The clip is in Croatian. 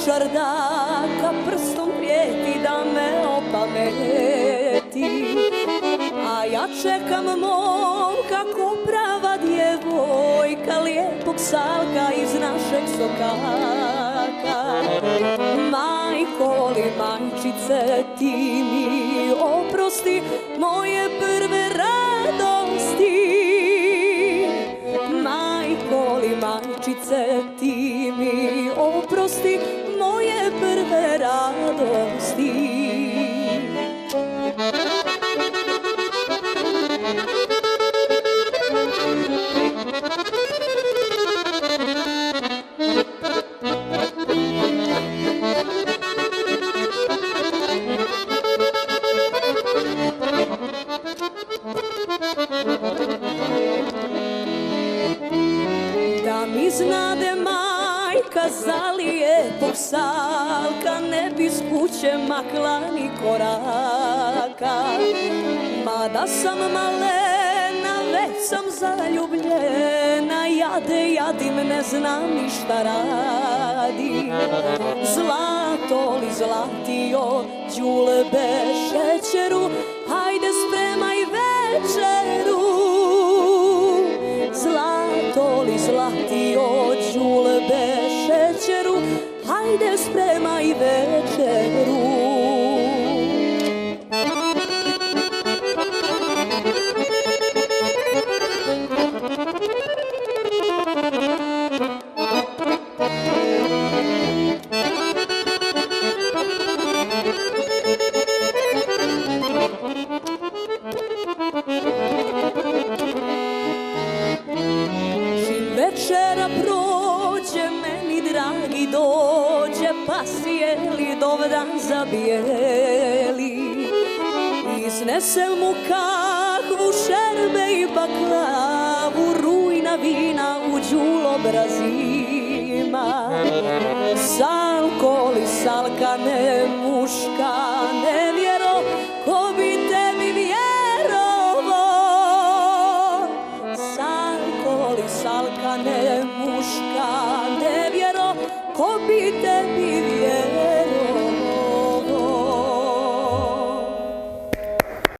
čardaka prstom prijeti da me opameti. A ja čekam momka ko prava djevojka, lijepog Salka iz našeg sokaka. Majko li majčice, ti mi oprosti moje prve radosti. Majko li majčice, ti mi oprosti moje prve radosti. Da mi znade majka za lijepog Salka, ne bi s kuće makla ni koraka. Mada sam malena, već sam zaljubljena, jade jadim, ne znam ni šta radi. Zlato li zlatio, đulebe šećeru, hajde spremaj večeru. Zlato li zlatio, đulebe šećeru, hajde spremaj večeru. Večera prođe, meni dragi dođe, pa sjeli dovdan zabijeli. Iznesem mu kahvu, šerbe i baklavu, rujna vina u đulobrazima. Salko li Salkane, muškane,